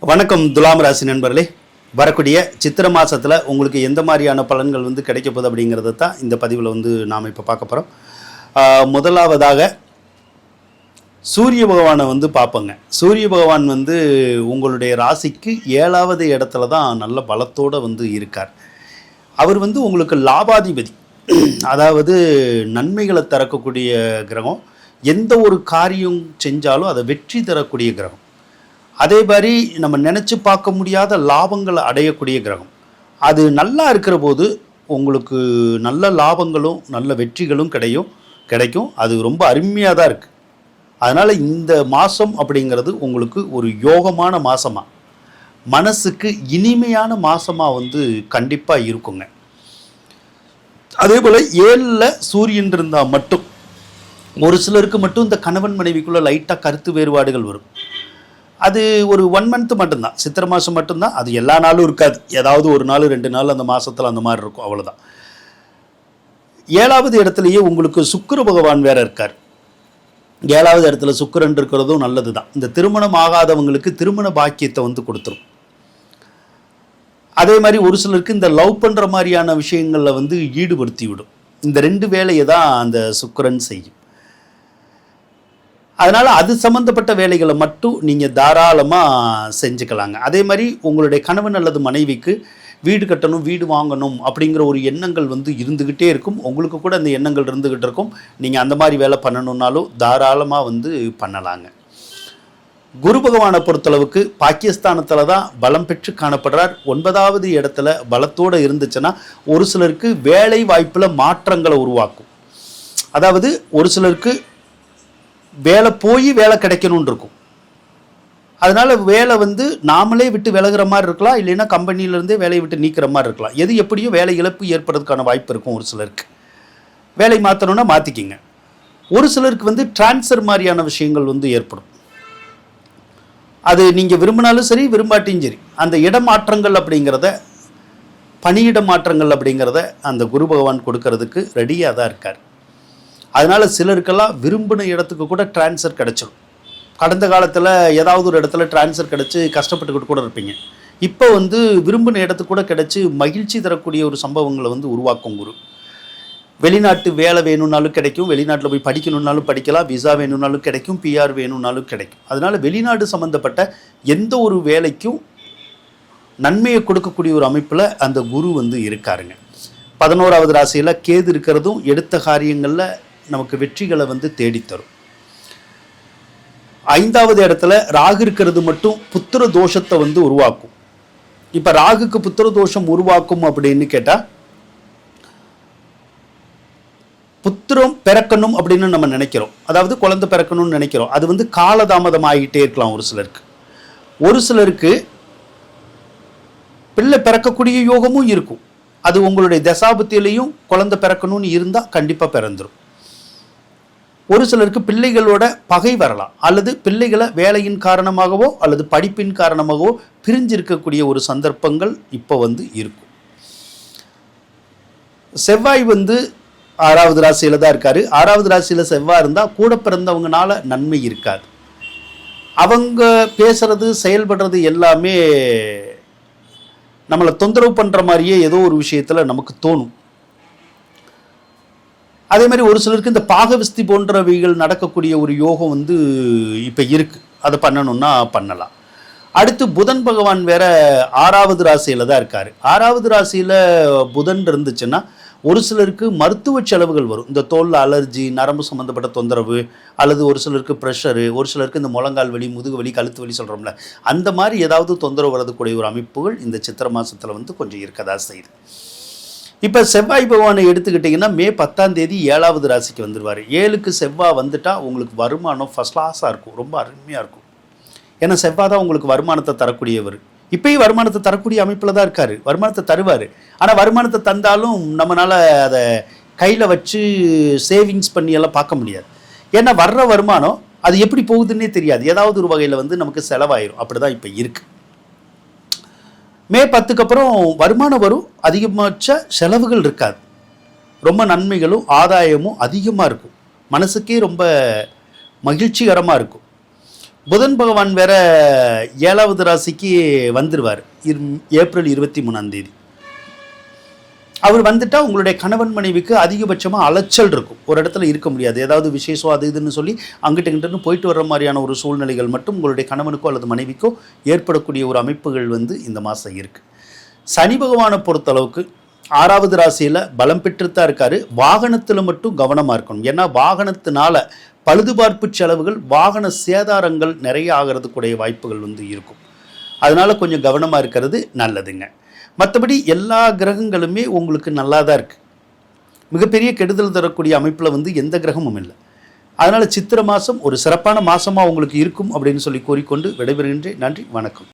வணக்கம் துலாம் ராசி நண்பர்களே. வரக்கூடிய சித்திர மாதத்தில் உங்களுக்கு எந்த மாதிரியான பலன்கள் கிடைக்க போகுது அப்படிங்கிறத தான் இந்த பதிவில் நாம் இப்போ பார்க்க போகிறோம். முதலாவதாக சூரிய பகவானை பார்ப்போங்க. சூரிய பகவான் உங்களுடைய ராசிக்கு 7வது இடத்துல தான் நல்ல பலத்தோடு இருக்கார். அவர் உங்களுக்கு லாபாதிபதி, அதாவது நன்மைகளை தரக்கூடிய கிரகம். எந்த ஒரு காரியம் செஞ்சாலும் அதை வெற்றி தரக்கூடிய கிரகம். அதே மாதிரி நம்ம நினச்சி பார்க்க முடியாத லாபங்களை அடையக்கூடிய கிரகம். அது நல்லா இருக்கிற போது உங்களுக்கு நல்ல லாபங்களும் நல்ல வெற்றிகளும் கிடைக்கும். அது ரொம்ப அருமையாக தான் இருக்குது. அதனால் இந்த மாதம் அப்படிங்கிறது உங்களுக்கு ஒரு யோகமான மாதமாக, மனசுக்கு இனிமையான மாதமாக கண்டிப்பாக இருக்குங்க. அதே போல் 7ல் சூரியன் இருந்தால் மட்டும் ஒரு சிலருக்கு மட்டும் இந்த கணவன் மனைவிக்குள்ளே லைட்டாக கருத்து வேறுபாடுகள் வரும். அது ஒரு 1 மந்த் மட்டும்தான், சித்திரை மாதம் மட்டும்தான். அது எல்லா நாளும் இருக்காது, ஏதாவது ஒரு நாள் 2 நாள் அந்த மாதத்தில் அந்த மாதிரி இருக்கும், அவ்வளோதான். 7வது இடத்துலையே உங்களுக்கு சுக்கிர பகவான் வேற இருக்கார். 7வது இடத்துல சுக்கிரன் இருக்கிறதும் நல்லது தான். இந்த திருமணம் ஆகாதவங்களுக்கு திருமண பாக்கியத்தை கொடுத்துரும். அதே மாதிரி ஒரு சிலருக்கு இந்த லவ் பண்ணுற மாதிரியான விஷயங்களில் ஈடுபடுத்தி விடும். இந்த 2 வேலையை தான் அந்த சுக்கிரன் செய்யும். அதனால் அது சம்மந்தப்பட்ட வேலைகளை மட்டும் நீங்கள் தாராளமாக செஞ்சுக்கலாங்க. அதே மாதிரி உங்களுடைய கணவன் அல்லது மனைவிக்கு வீடு கட்டணும், வீடு வாங்கணும் அப்படிங்கிற ஒரு எண்ணங்கள் இருந்துக்கிட்டே இருக்கும். உங்களுக்கு கூட அந்த எண்ணங்கள் இருந்துக்கிட்டு இருக்கும். நீங்கள் அந்த மாதிரி வேலை பண்ணணுன்னாலும் தாராளமாக பண்ணலாங்க. குரு பகவானை பொறுத்தளவுக்கு பாகிஸ்தானத்தில் தான் பலம் பெற்று காணப்படுறார். 9வது இடத்துல பலத்தோடு இருந்துச்சுன்னா ஒரு சிலருக்கு வேலை வாய்ப்பில் மாற்றங்களை உருவாக்கும். அதாவது ஒரு சிலருக்கு வேலை போய் வேலை கிடைக்கணும்னு இருக்கும். அதனால் வேலை நாமளே விட்டு விலகிற மாதிரி இருக்கலாம், இல்லைன்னா கம்பெனியிலேருந்தே வேலையை விட்டு நீக்கிற மாதிரி இருக்கலாம். எது எப்படியோ வேலை இழப்பு ஏற்படுறதுக்கான வாய்ப்பு இருக்கும். ஒரு சிலருக்கு வேலை மாற்றணுன்னா மாற்றிக்கிங்க. ஒரு சிலருக்கு டிரான்ஸ்ஃபர் மாதிரியான விஷயங்கள் ஏற்படும். அது நீங்கள் விரும்பினாலும் சரி, விரும்பாட்டியும் சரி, அந்த இடமாற்றங்கள் அப்படிங்கிறத, பணியிட மாற்றங்கள் அப்படிங்கிறத அந்த குரு பகவான் கொடுக்கறதுக்கு ரெடியாக தான் இருக்கார். அதனால் சிலருக்கெல்லாம் விரும்பின இடத்துக்கு கூட டிரான்ஸ்ஃபர் கிடச்சிடும். கடந்த காலத்தில் ஏதாவது ஒரு இடத்துல டிரான்ஸ்ஃபர் கிடச்சி கஷ்டப்பட்டுக்கிட்டு கூட இருப்பீங்க. இப்போ விரும்பின இடத்துக்கு கூட கிடச்சி மகிழ்ச்சி தரக்கூடிய ஒரு சம்பவங்களை உருவாக்கும் குரு. வெளிநாட்டு வேலை வேணும்னாலும் கிடைக்கும், வெளிநாட்டில் போய் படிக்கணுன்னாலும் படிக்கலாம், விசா வேணும்னாலும் கிடைக்கும், பிஆர் வேணும்னாலும் கிடைக்கும். அதனால் வெளிநாடு சம்மந்தப்பட்ட எந்த ஒரு வேலைக்கும் நன்மையை கொடுக்கக்கூடிய ஒரு அமைப்பில் அந்த குரு இருக்காருங்க. 11வது ராசியில் கேது இருக்கிறதும் எடுத்த காரியங்களில் நமக்கு வெற்றிகளை தேடித்தரும். 5வது இடத்துல ராகு இருக்கிறது மட்டும் புத்திர தோஷத்தை உருவாக்கும். இப்போ ராகுக்கு புத்திர தோஷம் உருவாக்கும் அப்படின்னு கேட்டால், புத்திரம் பிறக்கணும் அப்படின்னு நம்ம நினைக்கிறோம், அதாவது குழந்தை பிறக்கணும்னு நினைக்கிறோம். அது காலதாமதம் ஆகிட்டே இருக்கலாம். ஒரு சிலருக்கு பிள்ளை பிறக்கக்கூடிய யோகமும் இருக்கும். அது உங்களுடைய தசாபத்திலையும் குழந்தை பிறக்கணும்னு இருந்தால் கண்டிப்பாக பிறந்துடும். ஒரு சிலருக்கு பிள்ளைகளோட பகை வரலாம், அல்லது பிள்ளைகளை வேலையின் காரணமாகவோ அல்லது படிப்பின் காரணமாகவோ பிரிஞ்சிருக்கக்கூடிய ஒரு சந்தர்ப்பங்கள் இப்போ இருக்கும். செவ்வாய் 6வது ராசியில் தான் இருக்காரு. 6வது ராசியில் செவ்வாய் இருந்தால் கூட பிறந்தவங்கனால நன்மை இருக்காது. அவங்க பேசுறது செயல்படுறது எல்லாமே நம்மளை தொந்தரவு பண்ணுற மாதிரியே ஏதோ ஒரு விஷயத்தில் நமக்கு தோணும். அதே மாதிரி ஒரு சிலருக்கு இந்த பாகவிஸ்தி போன்றவைகள் நடக்கக்கூடிய ஒரு யோகம் இப்போ இருக்குது. அதை பண்ணணும்னா பண்ணலாம். அடுத்து புதன் பகவான் வேற 6வது ராசியில் தான் இருக்கார். 6வது ராசியில் புதன் இருந்துச்சுன்னா ஒரு சிலருக்கு மருத்துவ செலவுகள் வரும். இந்த தோல் அலர்ஜி, நரம்பு சம்மந்தப்பட்ட தொந்தரவு, அல்லது ஒரு சிலருக்கு ப்ரெஷரு, ஒரு சிலருக்கு இந்த முழங்கால் வலி, முதுகு வலி, கழுத்து வலி சொல்கிறோம்ல, அந்த மாதிரி ஏதாவது தொந்தரவு வரதுக்கூடிய ஒரு அமைப்புகள் இந்த சித்திரை மாதத்தில் கொஞ்சம் இருக்கதா செய்யுது. இப்போ செவ்வாய் பகவானை எடுத்துக்கிட்டிங்கன்னா மே 10ஆம் தேதி 7வது ராசிக்கு வந்துடுவார். 7க்கு செவ்வாய் வந்துட்டால் உங்களுக்கு வருமானம் ஃபஸ்ட் கிளாஸாக இருக்கும், ரொம்ப அருமையாக இருக்கும். ஏன்னா செவ்வாய் தான் உங்களுக்கு வருமானத்தை தரக்கூடியவர். இப்போயும் வருமானத்தை தரக்கூடிய அமைப்பில் தான் இருக்கார். வருமானத்தை தருவார். ஆனால் வருமானத்தை தந்தாலும் நம்மளால் அதை கையில் வச்சு சேவிங்ஸ் பண்ணியெல்லாம் பார்க்க முடியாது. ஏன்னா வர்ற வருமானம் அது எப்படி போகுதுன்னே தெரியாது. ஏதாவது ஒரு வகையில் நமக்கு செலவாயிரும். அப்படி தான் இப்போ இருக்குது. மே 10க்கு அப்புறம் வருமானம் வரும், அதிகபட்ச செலவுகள் இருக்காது. ரொம்ப நன்மைகளும் ஆதாயமும் அதிகமாக இருக்கும். மனசுக்கே ரொம்ப மகிழ்ச்சிகரமாக இருக்கும். புதன் பகவான் வேற 7வது ராசிக்கு வந்துடுவார் ஏப்ரல் 23 அவர் வந்துட்டா உங்களுடைய கணவன் மனைவிக்கு அதிகபட்சமாக அலைச்சல் இருக்கும். ஒரு இடத்துல இருக்க முடியாது. ஏதாவது விசேஷம் அது இதுன்னு சொல்லி அங்கிட்டு இங்கிட்டு போயிட்டு வர்ற மாதிரியான ஒரு சூழ்நிலைகள் மட்டும் உங்களுடைய கணவனுக்கோ அல்லது மனைவிக்கோ ஏற்படக்கூடிய ஒரு அமைப்புகள் இந்த மாதம் இருக்குது. சனி பகவானை பொறுத்தளவுக்கு 6வது ராசியில் பலம் பெற்றுத்தான் இருக்காரு. வாகனத்தில் மட்டும் கவனமாக இருக்கணும். ஏன்னா வாகனத்தினால பழுதுபார்ப்பு செலவுகள், வாகன சேதாரங்கள் நிறைய ஆகிறதுக்குடைய வாய்ப்புகள் இருக்கும். அதனால கொஞ்சம் கவனமாக இருக்கிறது நல்லதுங்க. மற்றபடி எல்லா கிரகங்களுமே உங்களுக்கு நல்லா தான் இருக்குது. மிகப்பெரிய கெடுதல் தரக்கூடிய அமைப்பில் எந்த கிரகமும் இல்லை. அதனால் சித்திரை மாதம் ஒரு சிறப்பான மாதமாக உங்களுக்கு இருக்கும் அப்படின்னு சொல்லி கூறிக்கொண்டு விடைபெறுகின்றேன். நன்றி, வணக்கம்.